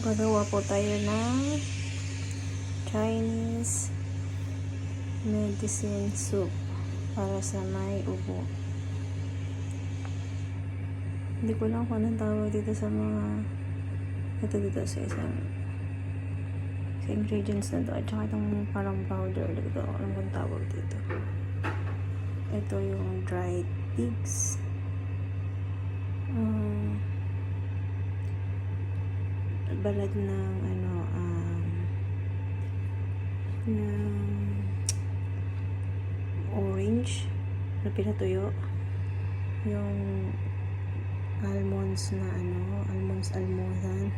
Gagawa po tayo ng Chinese medicine soup para sa may ubo. Hindi ko lang kung anong tawag dito sa mga dito sa isang sa ingredients na to at saka itong parang powder dito. Ano kung tawag dito? Ito yung dried pigs, balad ng ng orange na pinatuyo, yung almonds na almondan,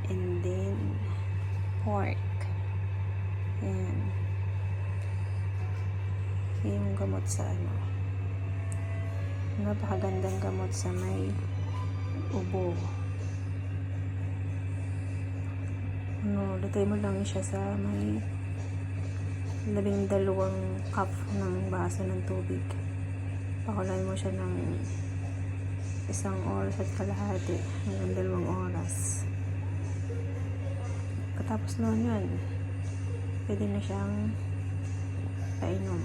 and then pork. Ayan. Yung gamot sa napakagandang gamot sa may ubo. Lagay mo lang siya sa may 12 cup ng baso ng tubig. Pakuluan mo siya ng 1 oras at kalahati hanggang 2 oras. Katapos noon yun, pwede na siyang painom.